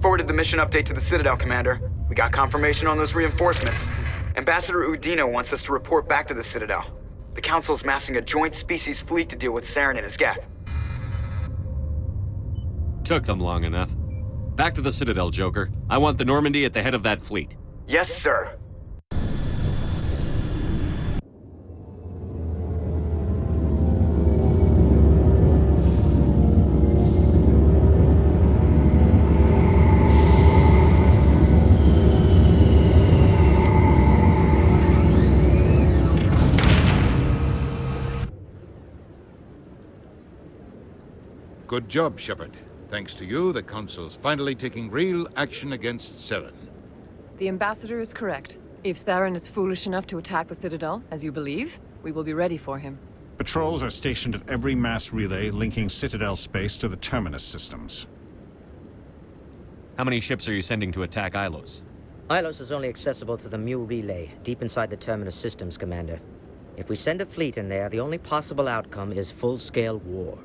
forwarded the mission update to the Citadel, Commander. We got confirmation on those reinforcements. Ambassador Udino wants us to report back to the Citadel. The Council's massing a joint species fleet to deal with Saren and his Geth. Took them long enough. Back to the Citadel, Joker. I want the Normandy at the head of that fleet. Yes, sir. Good job, Shepard. Thanks to you, the Council's finally taking real action against Saren. The Ambassador is correct. If Saren is foolish enough to attack the Citadel, as you believe, we will be ready for him. Patrols are stationed at every mass relay linking Citadel space to the Terminus systems. How many ships are you sending to attack Ilos? Ilos is only accessible to the Mu relay, deep inside the Terminus systems, Commander. If we send a fleet in there, the only possible outcome is full-scale war.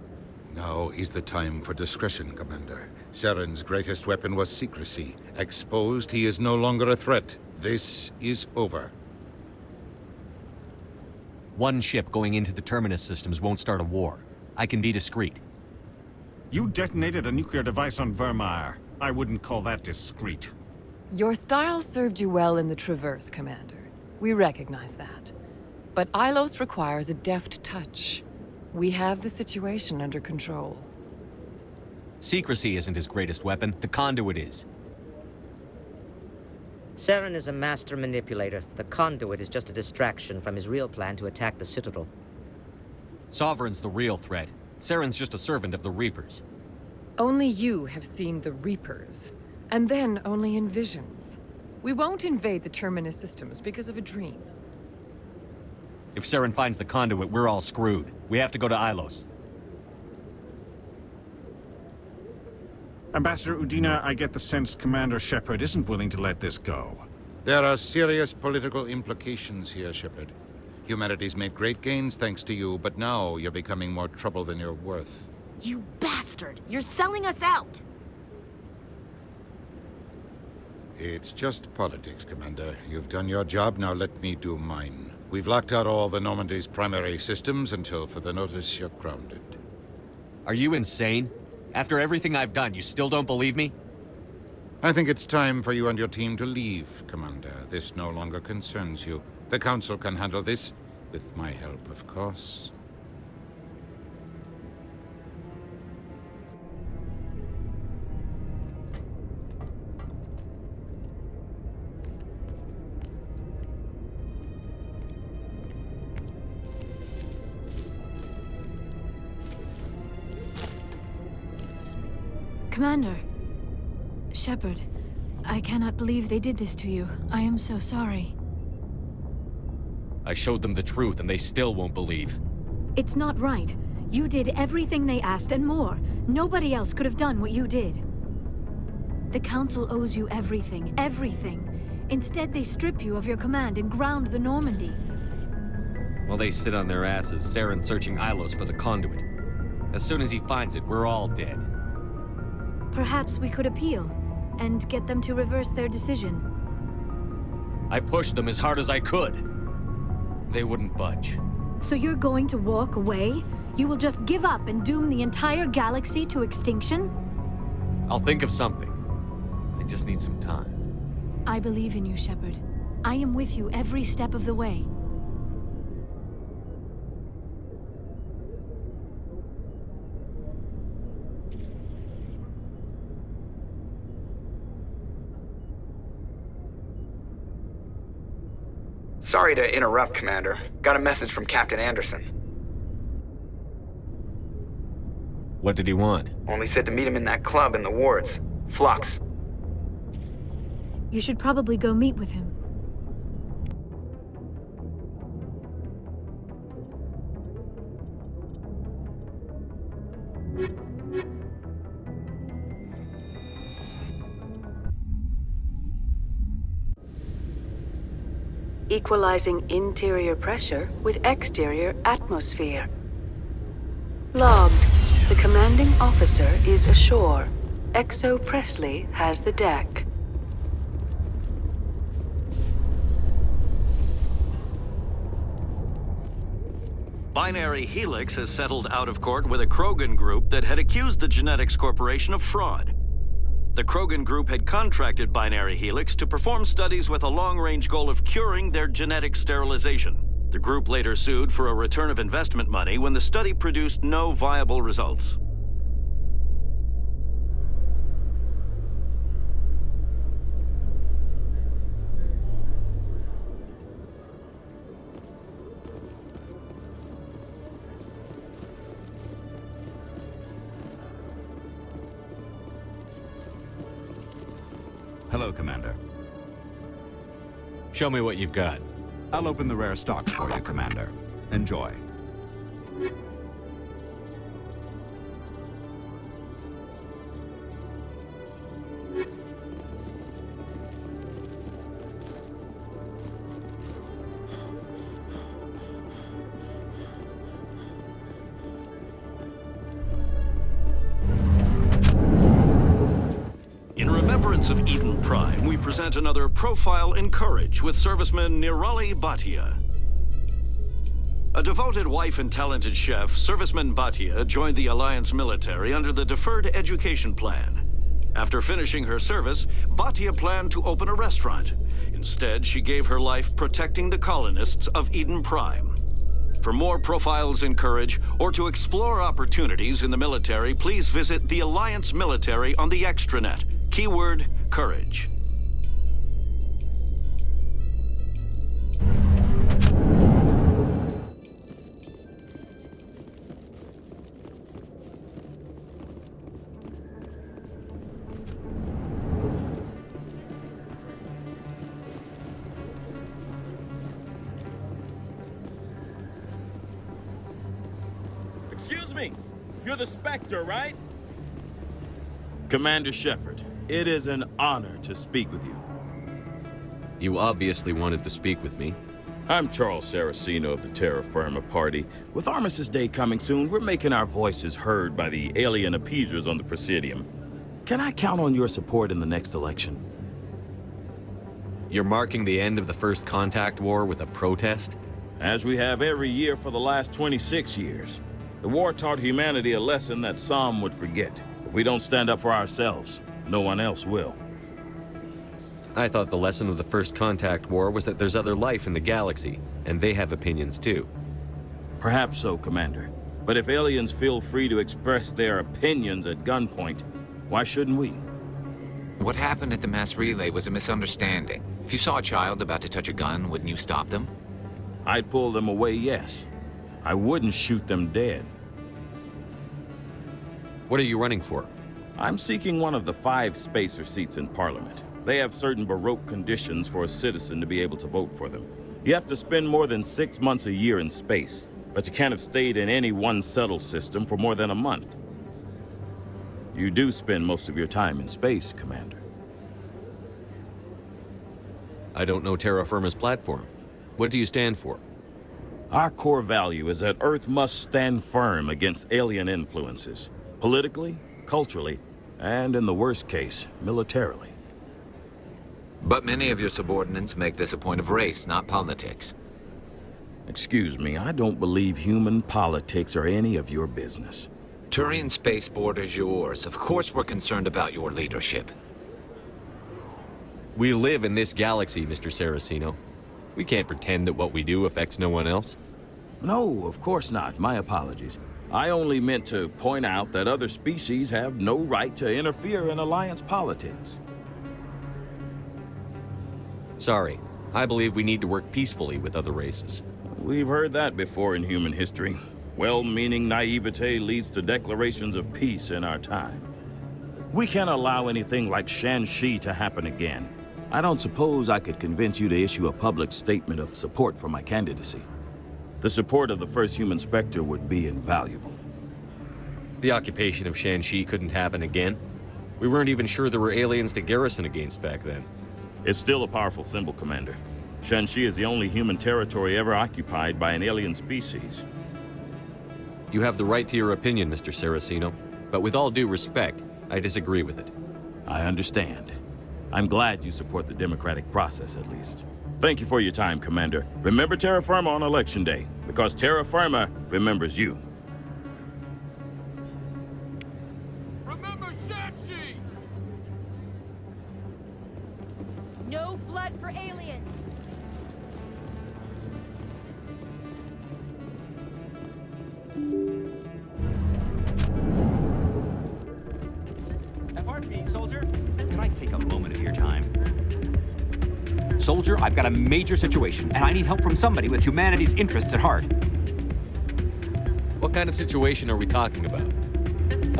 Now is the time for discretion, Commander. Saren's greatest weapon was secrecy. Exposed, he is no longer a threat. This is over. One ship going into the Terminus systems won't start a war. I can be discreet. You detonated a nuclear device on Vermeer. I wouldn't call that discreet. Your style served you well in the Traverse, Commander. We recognize that. But Ilos requires a deft touch. We have the situation under control. Secrecy isn't his greatest weapon. The conduit is. Saren is a master manipulator. The conduit is just a distraction from his real plan to attack the Citadel. Sovereign's the real threat. Saren's just a servant of the Reapers. Only you have seen the Reapers. And then only in visions. We won't invade the Terminus systems because of a dream. If Saren finds the conduit, we're all screwed. We have to go to Ilos. Ambassador Udina, I get the sense Commander Shepard isn't willing to let this go. There are serious political implications here, Shepard. Humanity's made great gains thanks to you, but now you're becoming more trouble than you're worth. You bastard! You're selling us out! It's just politics, Commander. You've done your job, now let me do mine. We've locked out all the Normandy's primary systems until further notice you're grounded. Are you insane? After everything I've done, you still don't believe me? I think it's time for you and your team to leave, Commander. This no longer concerns you. The Council can handle this, with my help, of course. Commander. Shepard, I cannot believe they did this to you. I am so sorry. I showed them the truth and they still won't believe. It's not right. You did everything they asked and more. Nobody else could have done what you did. The Council owes you everything, everything. Instead, they strip you of your command and ground the Normandy. While they sit on their asses, Saren's searching Ilos for the conduit. As soon as he finds it, we're all dead. Perhaps we could appeal, and get them to reverse their decision. I pushed them as hard as I could. They wouldn't budge. So you're going to walk away? You will just give up and doom the entire galaxy to extinction? I'll think of something. I just need some time. I believe in you, Shepard. I am with you every step of the way. Sorry to interrupt, Commander. Got a message from Captain Anderson. What did he want? Only said to meet him in that club in the wards. Flux. You should probably go meet with him. Equalizing interior pressure with exterior atmosphere. Logged. The commanding officer is ashore. Exo Presley has the deck. Binary Helix has settled out of court with a Krogan group that had accused the Genetics Corporation of fraud. The Krogan group had contracted Binary Helix to perform studies with a long-range goal of curing their genetic sterilization. The group later sued for a return of investment money when the study produced no viable results. Hello, Commander. Show me what you've got. I'll open the rare stocks for you, Commander. Enjoy. In remembrance of Eden Prime, we present another Profile in Courage with serviceman Nirali Bhatia. A devoted wife and talented chef, serviceman Bhatia joined the Alliance military under the Deferred Education Plan. After finishing her service, Bhatia planned to open a restaurant. Instead, she gave her life protecting the colonists of Eden Prime. For more Profiles in Courage, or to explore opportunities in the military, please visit the Alliance Military on the extranet. Keyword, courage. Excuse me, you're the Spectre, right? Commander Shepard, it is an honor to speak with you. You obviously wanted to speak with me. I'm Charles Saracino of the Terra Firma Party. With Armistice Day coming soon, we're making our voices heard by the alien appeasers on the Presidium. Can I count on your support in the next election? You're marking the end of the First Contact War with a protest? As we have every year for the last 26 years. The war taught humanity a lesson that some would forget. If we don't stand up for ourselves, no one else will. I thought the lesson of the First Contact War was that there's other life in the galaxy, and they have opinions too. Perhaps so, Commander. But if aliens feel free to express their opinions at gunpoint, why shouldn't we? What happened at the mass relay was a misunderstanding. If you saw a child about to touch a gun, wouldn't you stop them? I'd pull them away, yes. I wouldn't shoot them dead. What are you running for? I'm seeking one of the 5 spacer seats in Parliament. They have certain Baroque conditions for a citizen to be able to vote for them. You have to spend more than 6 months a year in space, but you can't have stayed in any one settled system for more than a month. You do spend most of your time in space, Commander. I don't know Terra Firma's platform. What do you stand for? Our core value is that Earth must stand firm against alien influences. Politically, culturally, and in the worst case, militarily. But many of your subordinates make this a point of race, not politics. Excuse me, I don't believe human politics are any of your business. Turian spaceport is yours. Of course we're concerned about your leadership. We live in this galaxy, Mr. Saracino. We can't pretend that what we do affects no one else. No, of course not. My apologies. I only meant to point out that other species have no right to interfere in Alliance politics. Sorry. I believe we need to work peacefully with other races. We've heard that before in human history. Well-meaning naivete leads to declarations of peace in our time. We can't allow anything like Shanxi to happen again. I don't suppose I could convince you to issue a public statement of support for my candidacy. The support of the first human Spectre would be invaluable. The occupation of Shanxi couldn't happen again. We weren't even sure there were aliens to garrison against back then. It's still a powerful symbol, Commander. Shanxi is the only human territory ever occupied by an alien species. You have the right to your opinion, Mr. Saracino. But with all due respect, I disagree with it. I understand. I'm glad you support the democratic process, at least. Thank you for your time, Commander. Remember Terra Firma on Election Day, because Terra Firma remembers you. Remember Shanxi! No blood for aliens! Pardon me, soldier. Can I take a moment of your time? Soldier, I've got a major situation, and I need help from somebody with humanity's interests at heart. What kind of situation are we talking about?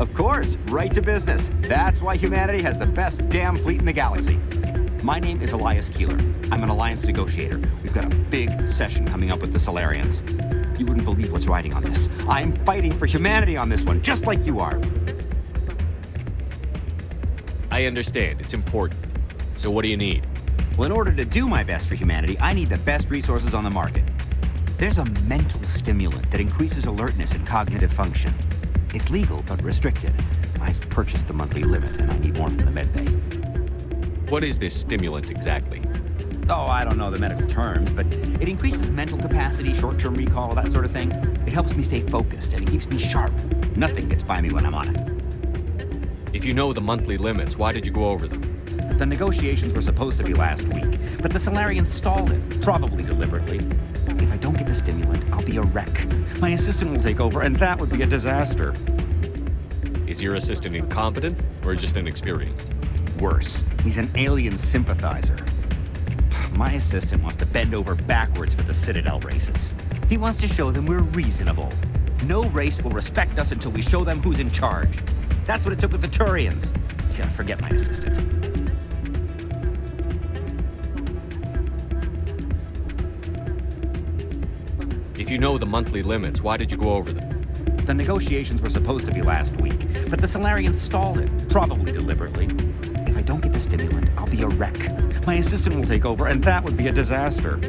Of course, right to business. That's why humanity has the best damn fleet in the galaxy. My name is Elias Keeler. I'm an alliance negotiator. We've got a big session coming up with the Solarians. You wouldn't believe what's riding on this. I'm fighting for humanity on this one, just like you are. I understand. It's important. So what do you need? Well, in order to do my best for humanity, I need the best resources on the market. There's a mental stimulant that increases alertness and cognitive function. It's legal, but restricted. I've purchased the monthly limit, and I need more from the medbay. What is this stimulant exactly? Oh, I don't know the medical terms, but it increases mental capacity, short-term recall, that sort of thing. It helps me stay focused, and it keeps me sharp. Nothing gets by me when I'm on it. If you know the monthly limits, why did you go over them? The negotiations were supposed to be last week, but the Solarians stalled it, probably deliberately. If I don't get the stimulant, I'll be a wreck. My assistant will take over, and that would be a disaster. Is your assistant incompetent, or just inexperienced? Worse, he's an alien sympathizer. My assistant wants to bend over backwards for the Citadel races. He wants to show them we're reasonable. No race will respect us until we show them who's in charge. That's what it took with the Turians. Yeah, forget my assistant. If you know the monthly limits, why did you go over them? The negotiations were supposed to be last week, but the Solarians stalled it, probably deliberately. If I don't get the stimulant, I'll be a wreck. My assistant will take over, and that would be a disaster.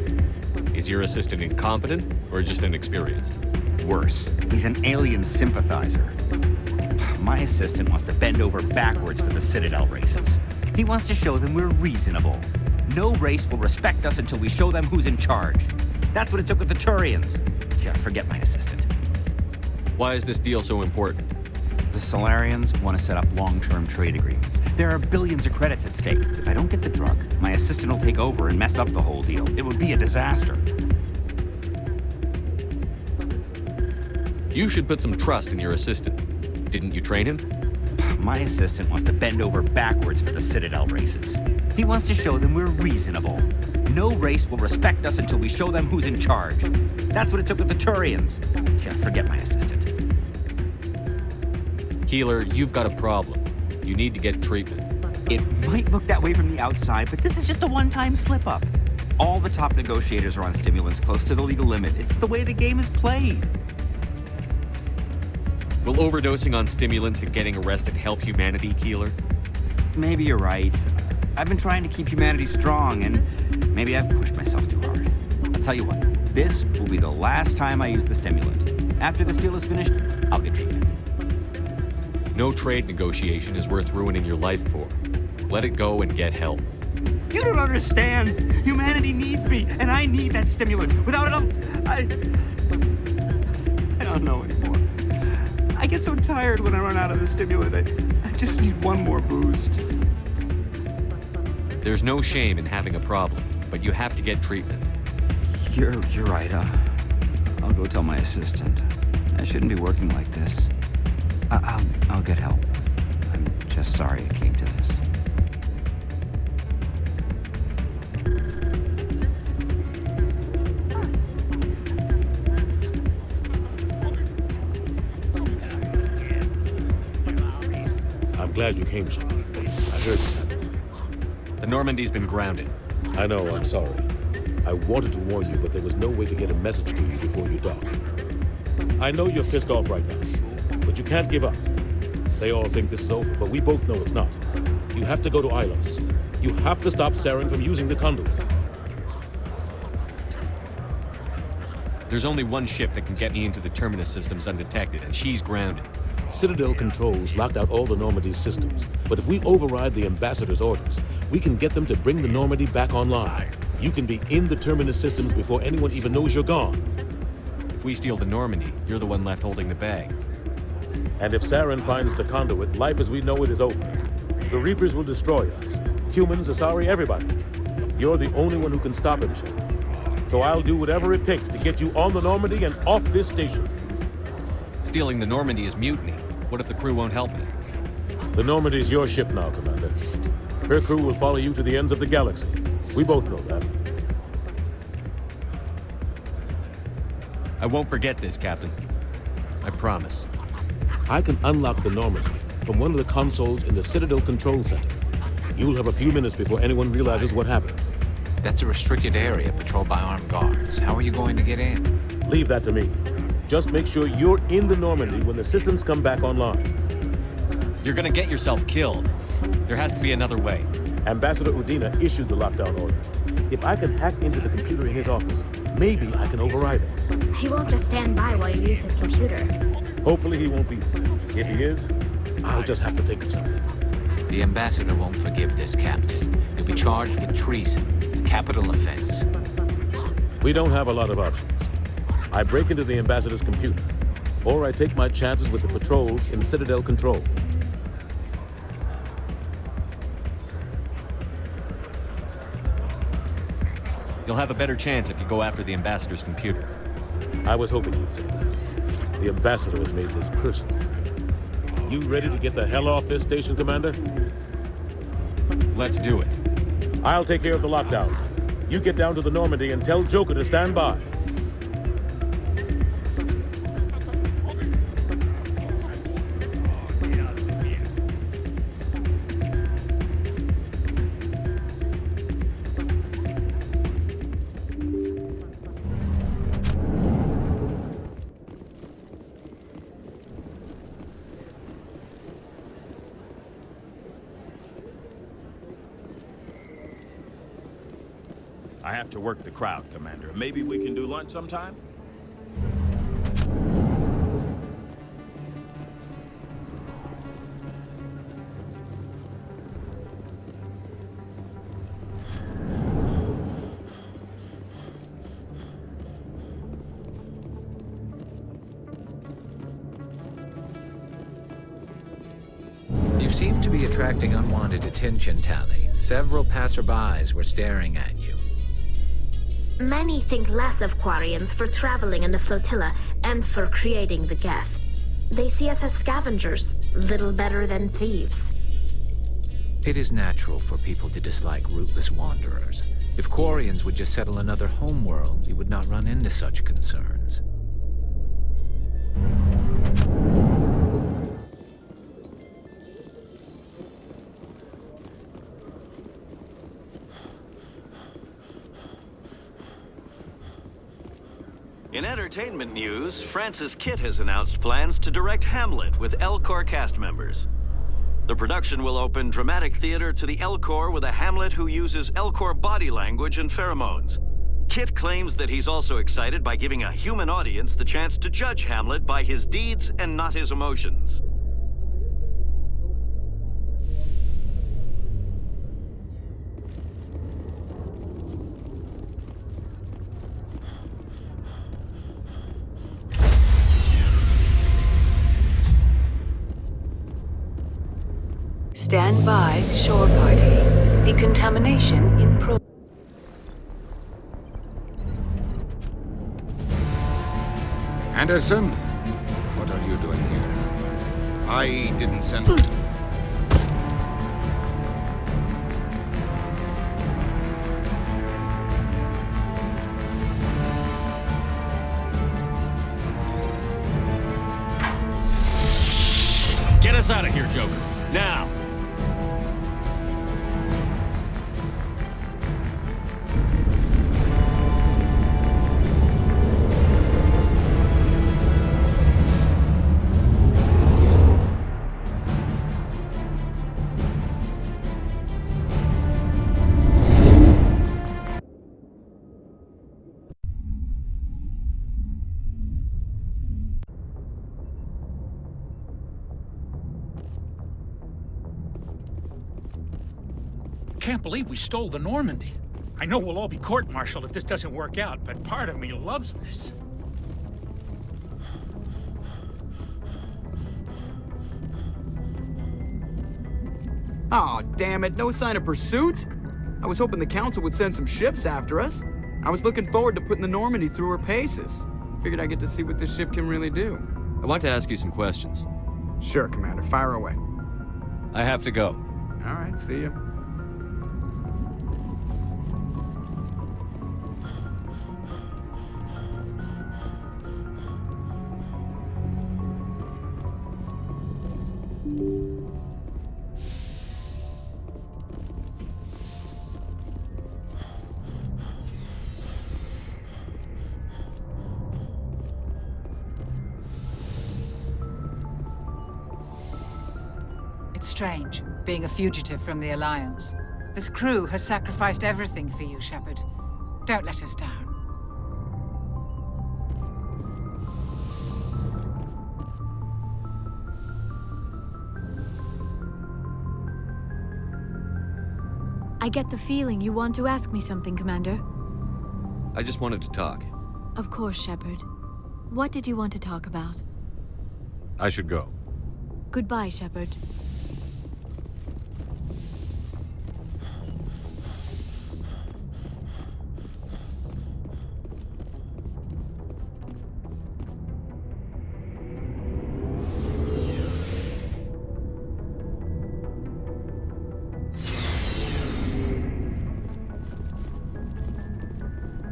Is your assistant incompetent, or just inexperienced? Worse, he's an alien sympathizer. My assistant wants to bend over backwards for the Citadel races. He wants to show them we're reasonable. No race will respect us until we show them who's in charge. That's what it took with the Turians. Yeah, forget my assistant. Why is this deal so important? The Solarians want to set up long-term trade agreements. There are billions of credits at stake. If I don't get the drug, my assistant will take over and mess up the whole deal. It would be a disaster. You should put some trust in your assistant. Didn't you train him? My assistant wants to bend over backwards for the Citadel races. He wants to show them we're reasonable. No race will respect us until we show them who's in charge. That's what it took with the Turians. Yeah, forget my assistant. Keeler, you've got a problem. You need to get treatment. It might look that way from the outside, but this is just a one-time slip-up. All the top negotiators are on stimulants close to the legal limit. It's the way the game is played. Will overdosing on stimulants and getting arrested help humanity, Keeler? Maybe you're right. I've been trying to keep humanity strong, and maybe I've pushed myself too hard. I'll tell you what, this will be the last time I use the stimulant. After this deal is finished, I'll get treatment. No trade negotiation is worth ruining your life for. Let it go and get help. You don't understand! Humanity needs me, and I need that stimulant. Without it, I don't know anymore. I get so tired when I run out of the stimulant. I just need one more boost. There's no shame in having a problem, but you have to get treatment. You're right. I'll go tell my assistant. I shouldn't be working like this. I'll get help. I'm just sorry it came to this. I'm glad you came, Shepard. I heard that. The Normandy's been grounded. I know, I'm sorry. I wanted to warn you, but there was no way to get a message to you before you docked. I know you're pissed off right now, but you can't give up. They all think this is over, but we both know it's not. You have to go to Ilos. You have to stop Saren from using the conduit. There's only one ship that can get me into the terminus systems undetected, and she's grounded. Citadel controls locked out all the Normandy's systems. But if we override the ambassador's orders, we can get them to bring the Normandy back online. You can be in the Terminus systems before anyone even knows you're gone. If we steal the Normandy, you're the one left holding the bag. And if Saren finds the conduit, life as we know it is over. The Reapers will destroy us. Humans, Asari, everybody. You're the only one who can stop him, Shepard. So I'll do whatever it takes to get you on the Normandy and off this station. Stealing the Normandy is mutiny. What if the crew won't help me? The Normandy's your ship now, Commander. Her crew will follow you to the ends of the galaxy. We both know that. I won't forget this, Captain. I promise. I can unlock the Normandy from one of the consoles in the Citadel Control Center. You'll have a few minutes before anyone realizes what happened. That's a restricted area patrolled by armed guards. How are you going to get in? Leave that to me. Just make sure you're in the Normandy when the systems come back online. You're gonna get yourself killed. There has to be another way. Ambassador Udina issued the lockdown order. If I can hack into the computer in his office, maybe I can override it. He won't just stand by while you use his computer. Hopefully he won't be there. If he is, I'll just have to think of something. The ambassador won't forgive this, Captain. You'll be charged with treason, a capital offense. We don't have a lot of options. I break into the ambassador's computer, or I take my chances with the patrols in Citadel Control. You'll have a better chance if you go after the ambassador's computer. I was hoping you'd say that. The ambassador has made this personal. You ready to get the hell off this station, Commander? Let's do it. I'll take care of the lockdown. You get down to the Normandy and tell Joker to stand by. I have to work the crowd, Commander. Maybe we can do lunch sometime? You seem to be attracting unwanted attention, Tali. Several passerbys were staring at you. Many think less of Quarians for traveling in the flotilla and for creating the Geth. They see us as scavengers, little better than thieves. It is natural for people to dislike rootless wanderers. If Quarians would just settle another homeworld, you would not run into such concerns. In entertainment news, Francis Kitt has announced plans to direct Hamlet with Elcor cast members. The production will open dramatic theater to the Elcor with a Hamlet who uses Elcor body language and pheromones. Kitt claims that he's also excited by giving a human audience the chance to judge Hamlet by his deeds and not his emotions. Stand by, shore party. Decontamination in pro... Anderson? What are you doing here? I didn't send... Get us out of here, Joker. Now! can't believe we stole the Normandy. I know we'll all be court-martialed if this doesn't work out, but part of me loves this. Aw, damn it, no sign of pursuit? I was hoping the Council would send some ships after us. I was looking forward to putting the Normandy through her paces. Figured I'd get to see what this ship can really do. I want to ask you some questions. Sure, Commander, fire away. I have to go. All right, see ya. It's strange, being a fugitive from the Alliance. This crew has sacrificed everything for you, Shepard. Don't let us down. I get the feeling you want to ask me something, Commander. I just wanted to talk. Of course, Shepard. What did you want to talk about? I should go. Goodbye, Shepard.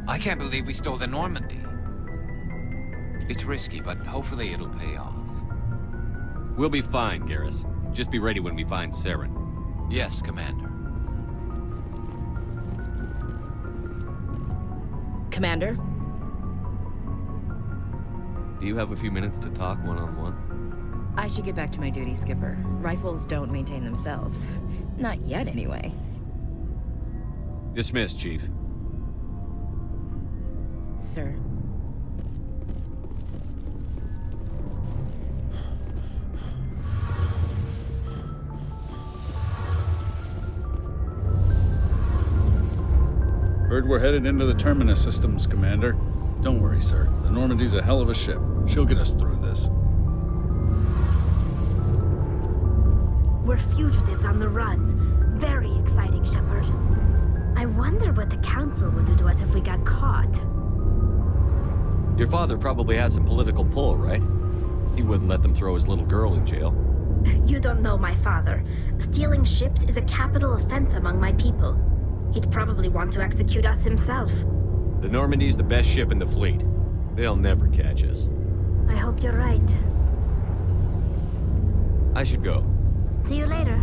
I can't believe we stole the Normandy. It's risky, but hopefully it'll pay off. We'll be fine, Garrus. Just be ready when we find Saren. Yes, Commander. Commander? Do you have a few minutes to talk one-on-one? I should get back to my duty, Skipper. Rifles don't maintain themselves. Not yet, anyway. Dismissed, Chief. Sir. Heard we're headed into the Terminus systems, Commander. Don't worry, sir. The Normandy's a hell of a ship. She'll get us through this. We're fugitives on the run. Very exciting, Shepard. I wonder what the Council would do to us if we got caught. Your father probably had some political pull, right? He wouldn't let them throw his little girl in jail. You don't know my father. Stealing ships is a capital offense among my people. He'd probably want to execute us himself. The Normandy's the best ship in the fleet. They'll never catch us. I hope you're right. I should go. See you later.